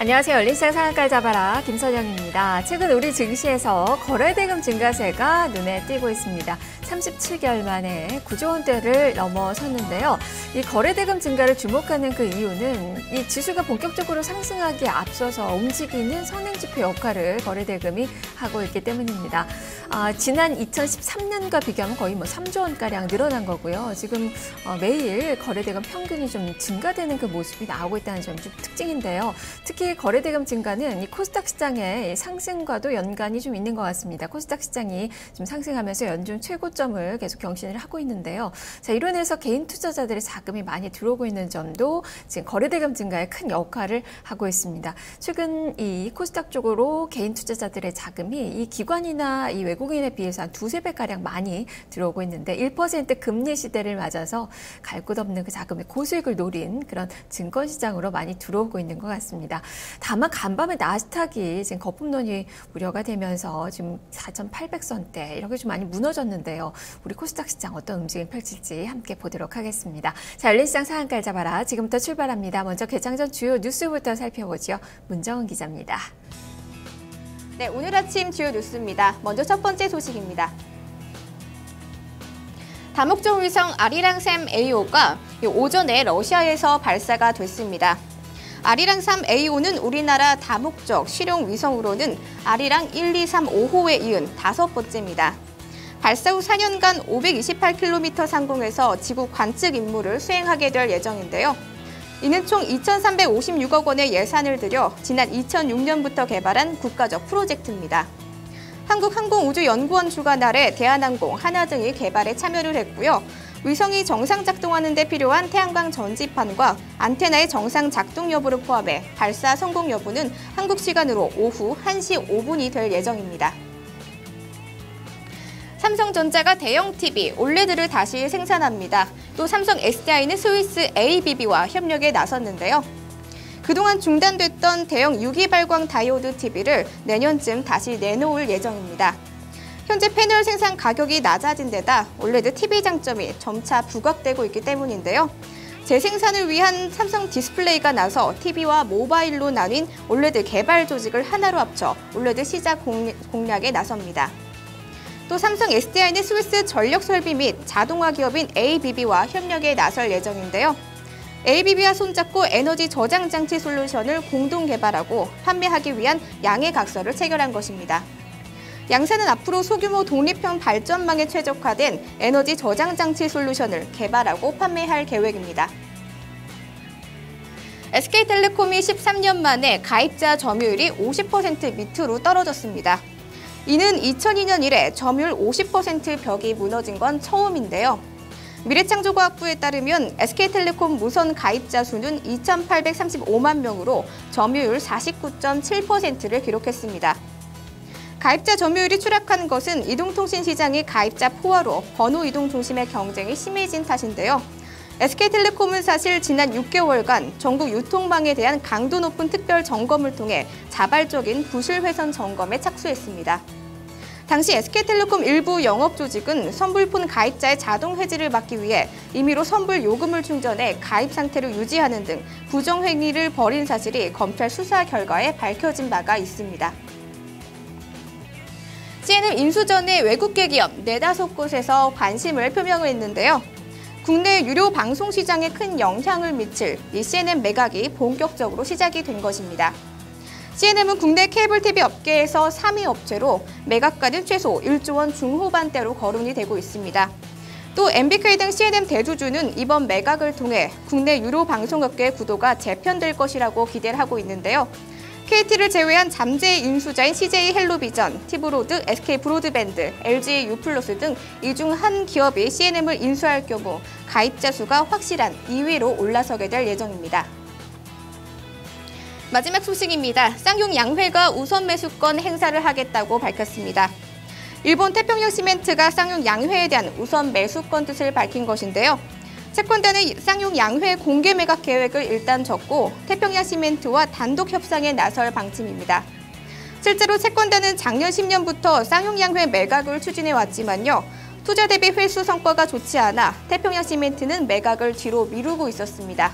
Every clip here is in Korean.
안녕하세요. 열린시장 상한가를 잡아라 김선영입니다. 최근 우리 증시에서 거래대금 증가세가 눈에 띄고 있습니다. 37개월 만에 9조 원대를 넘어섰는데요. 이 거래대금 증가를 주목하는 그 이유는 이 지수가 본격적으로 상승하기에 앞서서 움직이는 선행지표 역할을 거래대금이 하고 있기 때문입니다. 지난 2013년과 비교하면 거의 3조 원가량 늘어난 거고요. 지금 매일 거래대금 평균이 좀 증가되는 그 모습이 나오고 있다는 점이 좀 특징인데요. 특히 거래대금 증가는 이 코스닥 시장의 상승과도 연관이 좀 있는 것 같습니다. 코스닥 시장이 좀 상승하면서 연중 최고점을 계속 경신을 하고 있는데요. 자, 이로 인해서 개인 투자자들의 자금이 많이 들어오고 있는 점도 지금 거래대금 증가에 큰 역할을 하고 있습니다. 최근 이 코스닥 쪽으로 개인 투자자들의 자금이 이 기관이나 이 외국인에 비해서 한 2~3배가량 많이 들어오고 있는데 1% 금리 시대를 맞아서 갈 곳 없는 그 자금의 고수익을 노린 그런 증권시장으로 많이 들어오고 있는 것 같습니다. 다만 간밤에 나스닥이 지금 거품론이 우려가 되면서 지금 4,800선대 이렇게 좀 많이 무너졌는데요. 우리 코스닥 시장 어떤 움직임 펼칠지 함께 보도록 하겠습니다. 자, 열린시장 상한가를 잡아라. 지금부터 출발합니다. 먼저 개장 전 주요 뉴스부터 살펴보죠. 문정은 기자입니다. 네, 오늘 아침 주요 뉴스입니다. 먼저 첫 번째 소식입니다. 다목적 위성 아리랑3 AO가 오전에 러시아에서 발사가 됐습니다. 아리랑3 AO는 우리나라 다목적 실용 위성으로는 아리랑 1, 2, 3, 5호에 이은 5번째입니다. 발사 후 4년간 528km 상공에서 지구 관측 임무를 수행하게 될 예정인데요. 이는 총 2,356억 원의 예산을 들여 지난 2006년부터 개발한 국가적 프로젝트입니다. 한국항공우주연구원 주관 아래 대한항공, 하나 등이 개발에 참여를 했고요. 위성이 정상 작동하는 데 필요한 태양광 전지판과 안테나의 정상 작동 여부를 포함해 발사 성공 여부는 한국 시간으로 오후 1시 5분이 될 예정입니다. 삼성전자가 대형 TV, OLED를 다시 생산합니다. 또 삼성 SDI는 스위스 ABB와 협력에 나섰는데요. 그동안 중단됐던 대형 유기발광 다이오드 TV를 내년쯤 다시 내놓을 예정입니다. 현재 패널 생산 가격이 낮아진 데다 OLED TV 장점이 점차 부각되고 있기 때문인데요. 재생산을 위한 삼성 디스플레이가 나서 TV와 모바일로 나뉜 OLED 개발 조직을 하나로 합쳐 OLED 시작 공략에 나섭니다. 또 삼성 SDI는 스위스 전력 설비 및 자동화 기업인 ABB와 협력에 나설 예정인데요. ABB와 손잡고 에너지 저장 장치 솔루션을 공동 개발하고 판매하기 위한 양해 각서를 체결한 것입니다. 양사는 앞으로 소규모 독립형 발전망에 최적화된 에너지 저장 장치 솔루션을 개발하고 판매할 계획입니다. SK텔레콤이 13년 만에 가입자 점유율이 50% 밑으로 떨어졌습니다. 이는 2002년 이래 점유율 50% 벽이 무너진 건 처음인데요. 미래창조과학부에 따르면 SK텔레콤 무선 가입자 수는 2,835만 명으로 점유율 49.7%를 기록했습니다. 가입자 점유율이 추락한 것은 이동통신 시장이 가입자 포화로 번호 이동 중심의 경쟁이 심해진 탓인데요. SK텔레콤은 사실 지난 6개월간 전국 유통망에 대한 강도 높은 특별 점검을 통해 자발적인 부실 훼손 점검에 착수했습니다. 당시 SK텔레콤 일부 영업 조직은 선불폰 가입자의 자동 해지를 막기 위해 임의로 선불 요금을 충전해 가입 상태를 유지하는 등 부정 행위를 벌인 사실이 검찰 수사 결과에 밝혀진 바가 있습니다. CNN 인수 전에 외국계 기업 4~5곳에서 관심을 표명을 했는데요. 국내 유료 방송 시장에 큰 영향을 미칠 이 CNN 매각이 본격적으로 시작이 된 것입니다. CNM은 국내 케이블 TV 업계에서 3위 업체로 매각가는 최소 1조 원 중후반대로 거론이 되고 있습니다. 또 MBK 등 CNN 대주주는 이번 매각을 통해 국내 유료 방송업계의 구도가 재편될 것이라고 기대를 하고 있는데요. KT를 제외한 잠재 인수자인 CJ 헬로비전, 티브로드, SK 브로드밴드, LG U+ 등 이 중 한 기업이 CNM을 인수할 경우 가입자 수가 확실한 2위로 올라서게 될 예정입니다. 마지막 소식입니다. 쌍용 양회가 우선 매수권 행사를 하겠다고 밝혔습니다. 일본 태평양 시멘트가 쌍용 양회에 대한 우선 매수권 뜻을 밝힌 것인데요. 채권단은 쌍용 양회 공개 매각 계획을 일단 적고 태평양 시멘트와 단독 협상에 나설 방침입니다. 실제로 채권단은 작년 10년부터 쌍용 양회 매각을 추진해 왔지만요. 투자 대비 회수 성과가 좋지 않아 태평양 시멘트는 매각을 뒤로 미루고 있었습니다.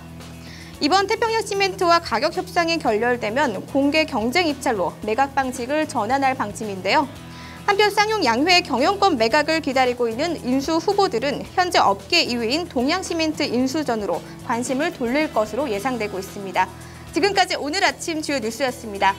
이번 태평양시멘트와 가격 협상이 결렬되면 공개 경쟁 입찰로 매각 방식을 전환할 방침인데요. 한편 쌍용 양회 경영권 매각을 기다리고 있는 인수 후보들은 현재 업계 2위인 동양시멘트 인수전으로 관심을 돌릴 것으로 예상되고 있습니다. 지금까지 오늘 아침 주요 뉴스였습니다.